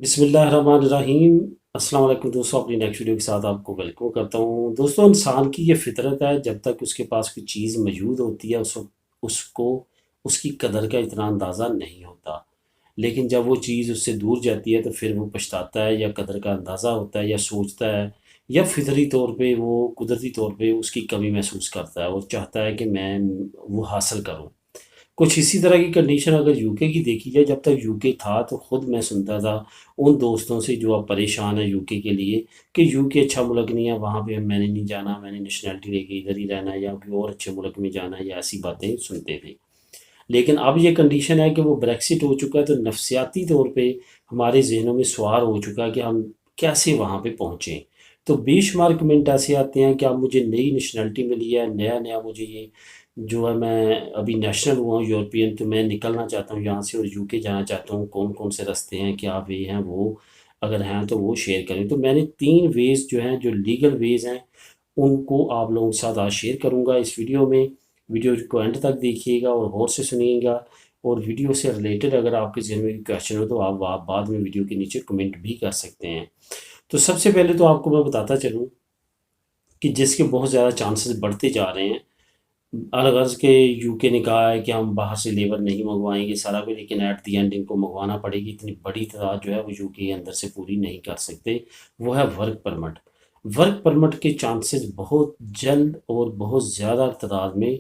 بسم اللہ الرحمن الرحیم۔ السلام علیکم دوستوں، اپنی نیکسٹ ویڈیو کے ساتھ آپ کو ویلکم کرتا ہوں۔ دوستوں، انسان کی یہ فطرت ہے، جب تک اس کے پاس کوئی چیز موجود ہوتی ہے اس وقت اس کو اس کی قدر کا اتنا اندازہ نہیں ہوتا، لیکن جب وہ چیز اس سے دور جاتی ہے تو پھر وہ پچھتاتا ہے، یا قدر کا اندازہ ہوتا ہے، یا سوچتا ہے، یا فطری طور پہ وہ قدرتی طور پہ اس کی کمی محسوس کرتا ہے اور چاہتا ہے کہ میں وہ حاصل کروں۔ کچھ اسی طرح کی کنڈیشن اگر یو کے کی دیکھی جائے، جب تک یو کے تھا تو خود میں سنتا تھا ان دوستوں سے جو اب پریشان ہیں یو کے لیے، کہ یو کے اچھا ملک نہیں ہے، وہاں پہ میں نے نہیں جانا، میں نے نیشنلٹی لے کے ادھر ہی رہنا ہے، یا کوئی اور اچھے ملک میں جانا ہے، یا ایسی باتیں سنتے تھے۔ لیکن اب یہ کنڈیشن ہے کہ وہ بریکسٹ ہو چکا ہے، تو نفسیاتی طور پہ ہمارے ذہنوں میں سوار ہو چکا ہے کہ ہم کیسے وہاں پہ پہنچیں۔ تو بے شمار کمنٹ ایسے آتے ہیں کہ اب مجھے نئی نیشنلٹی ملی ہے، نیا نیا مجھے یہ جو ہے، میں ابھی نیشنل ہوا ہوں یورپین، تو میں نکلنا چاہتا ہوں یہاں سے اور یو کے جانا چاہتا ہوں۔ کون کون سے رستے ہیں، کیا وے ہیں، وہ اگر ہیں تو وہ شیئر کریں۔ تو میں نے 3 ویز جو ہیں، جو لیگل ویز ہیں، ان کو آپ لوگوں کے ساتھ آج شیئر کروں گا اس ویڈیو میں۔ ویڈیو کو اینڈ تک دیکھیے گا اور غور سے سنیے گا، اور ویڈیو سے ریلیٹڈ اگر آپ کے ذہن میں کوئی کویشچن ہو تو آپ بعد میں ویڈیو کے نیچے کمنٹ بھی کر سکتے ہیں۔ تو سب سے پہلے تو آپ کو میں بتاتا چلوں کہ جس کے بہت زیادہ چانسز بڑھتے جا رہے ہیں، الغرض کہ یو کے نے کہا ہے کہ ہم باہر سے لیبر نہیں منگوائیں گے سارا کوئی، لیکن ایٹ دی اینڈ ان کو منگوانا پڑے گی، اتنی بڑی تعداد جو ہے وہ یو کے اندر سے پوری نہیں کر سکتے۔ وہ ہے ورک پرمٹ۔ ورک پرمٹ کے چانسز بہت جلد اور بہت زیادہ تعداد میں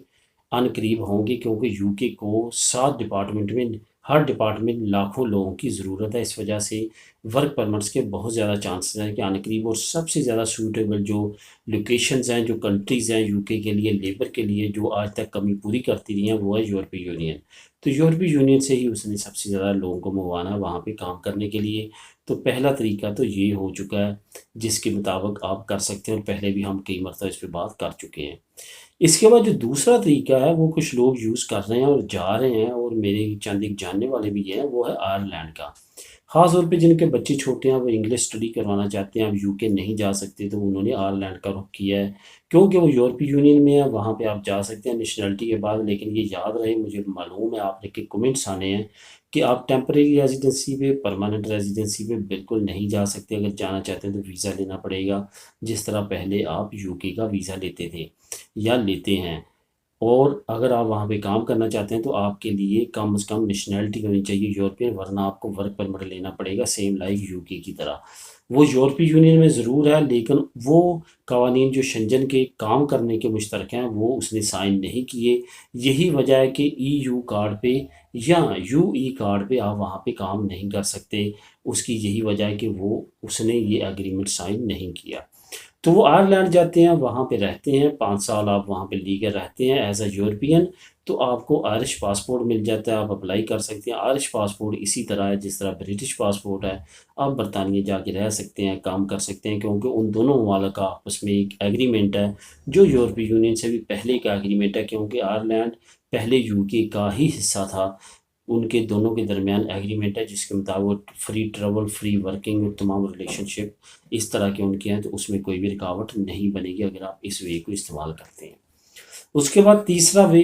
ان قریب ہوں گے، کیونکہ یو کے کو 7 ڈپارٹمنٹ میں، ہر ڈپارٹمنٹ لاکھوں لوگوں کی ضرورت ہے۔ اس وجہ سے ورک پرمٹس کے بہت زیادہ چانسز ہیں کہ ان قریب، اور سب سے زیادہ سوٹیبل جو لوکیشنز ہیں، جو کنٹریز ہیں یو کے لیے لیبر کے لیے جو آج تک کمی پوری کرتی رہی ہیں، وہ ہے یورپی یونین۔ تو یورپی یونین سے ہی اس نے سب سے زیادہ لوگوں کو منگوانا ہے وہاں پہ کام کرنے کے لیے۔ تو پہلا طریقہ تو یہ ہو چکا ہے جس کے مطابق آپ کر سکتے ہیں، اور پہلے بھی ہم کئی مرتبہ اس پہ بات کر چکے ہیں۔ اس کے بعد جو دوسرا طریقہ ہے وہ کچھ لوگ یوز کر رہے ہیں اور جا رہے ہیں، اور میرے چند ایک جاننے والے بھی ہیں، وہ ہے آئرلینڈ کا۔ خاص طور پہ جن کے بچے چھوٹے ہیں، وہ انگلش اسٹڈی کروانا چاہتے ہیں، اب یو کے نہیں جا سکتے، تو انہوں نے آئرلینڈ کا رخ کیا ہے، کیونکہ وہ یورپی یونین میں ہے، وہاں پہ آپ جا سکتے ہیں نیشنلٹی کے بعد۔ لیکن یہ یاد رہے، مجھے معلوم ہے آپ کے کمنٹس آنے ہیں کہ آپ ٹیمپریری ریزیڈنسی پہ، پرماننٹ ریزیڈنسی پہ بالکل نہیں جا سکتے۔ اگر جانا چاہتے ہیں تو ویزا لینا پڑے گا، جس طرح پہلے آپ یو کے کا ویزا لیتے تھے یا لیتے ہیں۔ اور اگر آپ وہاں پہ کام کرنا چاہتے ہیں تو آپ کے لیے کم از کم نیشنلٹی ہونی چاہیے یورپین، ورنہ آپ کو ورک پرمٹ لینا پڑے گا، سیم لائک یو کے کی طرح۔ وہ یورپی یونین میں ضرور ہے، لیکن وہ قوانین جو شنجن کے کام کرنے کے مشترک ہیں وہ اس نے سائن نہیں کیے۔ یہی وجہ ہے کہ ای یو کارڈ پہ یا یو ای کارڈ پہ آپ وہاں پہ کام نہیں کر سکتے۔ اس کی یہی وجہ ہے کہ اس نے یہ ایگریمنٹ سائن نہیں کیا۔ تو وہ آئرلینڈ جاتے ہیں، وہاں پہ رہتے ہیں، 5 سال آپ وہاں پہ لیگل رہتے ہیں ایز اے یورپین، تو آپ کو آئرش پاسپورٹ مل جاتا ہے، آپ اپلائی کر سکتے ہیں۔ آئرش پاسپورٹ اسی طرح ہے جس طرح برٹش پاسپورٹ ہے، آپ برطانیہ جا کے رہ سکتے ہیں، کام کر سکتے ہیں، کیونکہ ان دونوں ممالک کا آپس میں ایک ایگریمنٹ ہے جو یورپی یونین سے بھی پہلے کا ایگریمنٹ ہے، کیونکہ آئرلینڈ پہلے یو کے کا ہی حصہ تھا۔ ان کے دونوں کے درمیان ایگریمنٹ ہے جس کے مطابق فری ٹریول، فری ورکنگ اور تمام ریلیشن شپ اس طرح کے ان کے ہیں، تو اس میں کوئی بھی رکاوٹ نہیں بنے گی اگر آپ اس وے کو استعمال کرتے ہیں۔ اس کے بعد تیسرا وے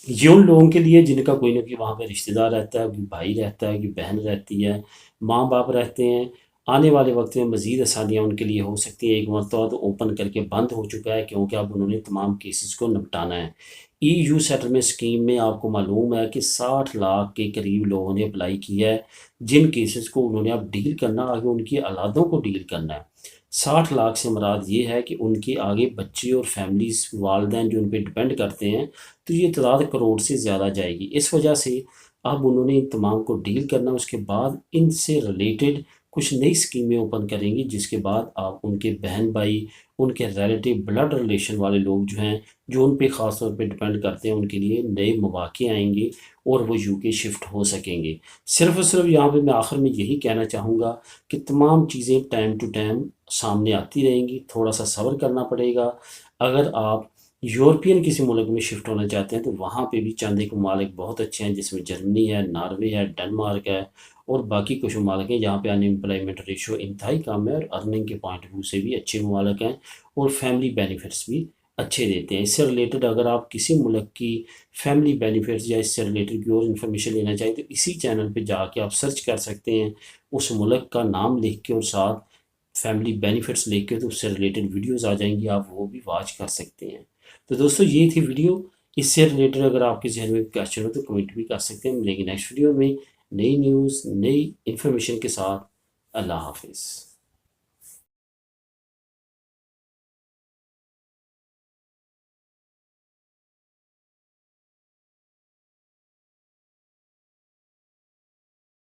یہ ان لوگوں کے لیے جن کا کوئی نہ کوئی وہاں پہ رشتہ دار رہتا ہے، کوئی بھائی رہتا ہے، کوئی بہن رہتی ہے، ماں باپ رہتے ہیں۔ آنے والے وقت میں مزید آسانیاں ان کے لیے ہو سکتی ہیں۔ ایک مرتبہ تو اوپن کر کے بند ہو چکا ہے، کیونکہ اب انہوں نے تمام کیسز کو نپٹانا ہے۔ ای یو سیٹلمنٹ اسکیم میں آپ کو معلوم ہے کہ 60 لاکھ کے قریب لوگوں نے اپلائی کیا ہے، جن کیسز کو انہوں نے اب ڈیل کرنا، آگے ان کی اولادوں کو ڈیل کرنا ہے۔ 60 لاکھ سے مراد یہ ہے کہ ان کے آگے بچے اور فیملیز، والدین جو ان پہ ڈپینڈ کرتے ہیں، تو یہ تعداد کروڑ سے زیادہ جائے گی۔ اس وجہ سے اب انہوں نے ان تمام کو ڈیل کرنا، اس کے بعد ان سے ریلیٹڈ کچھ نئی اسکیمیں اوپن کریں گی، جس کے بعد آپ ان کے بہن بھائی، ان کے ریلیٹیو بلڈ ریلیشن والے لوگ جو ہیں، جو ان پہ خاص طور پہ ڈپینڈ کرتے ہیں، ان کے لیے نئے مواقع آئیں گے اور وہ یو کے شفٹ ہو سکیں گے۔ صرف اور صرف یہاں پہ میں آخر میں یہی کہنا چاہوں گا کہ تمام چیزیں ٹائم ٹو ٹائم سامنے آتی رہیں گی، تھوڑا سا صبر کرنا پڑے گا۔ اگر آپ یورپین کسی ملک میں شفٹ ہونا چاہتے ہیں تو وہاں پہ بھی چند ایک ممالک بہت اچھے ہیں، جس میں جرمنی ہے، ناروے ہے، ڈنمارک ہے، اور باقی کچھ ممالک ہیں جہاں پہ ان امپلائمنٹ ریشو انتہائی کم ہے، اور ارننگ کے پوائنٹ آف ویو سے بھی اچھے ممالک ہیں، اور فیملی بینیفٹس بھی اچھے دیتے ہیں۔ اس سے ریلیٹڈ اگر آپ کسی ملک کی فیملی بینیفٹس یا اس سے ریلیٹڈ کوئی اور انفارمیشن لینا چاہیں تو اسی چینل پہ جا کے آپ سرچ کر سکتے ہیں، اس ملک کا نام لکھ کے اور ساتھ فیملی بینیفٹس لکھ کے، تو اس سے ریلیٹڈ ویڈیوز آ جائیں گی، آپ وہ بھی واچ کر سکتے ہیں۔ تو دوستو یہ تھی ویڈیو، اس سے ریلیٹڈ اگر آپ کے ذہن میں کویشچن ہو تو کمنٹ بھی کر سکتے ہیں۔ ملیں گے نیکسٹ ویڈیو میں نئی نیوز نئی انفارمیشن کے ساتھ۔ اللہ حافظ۔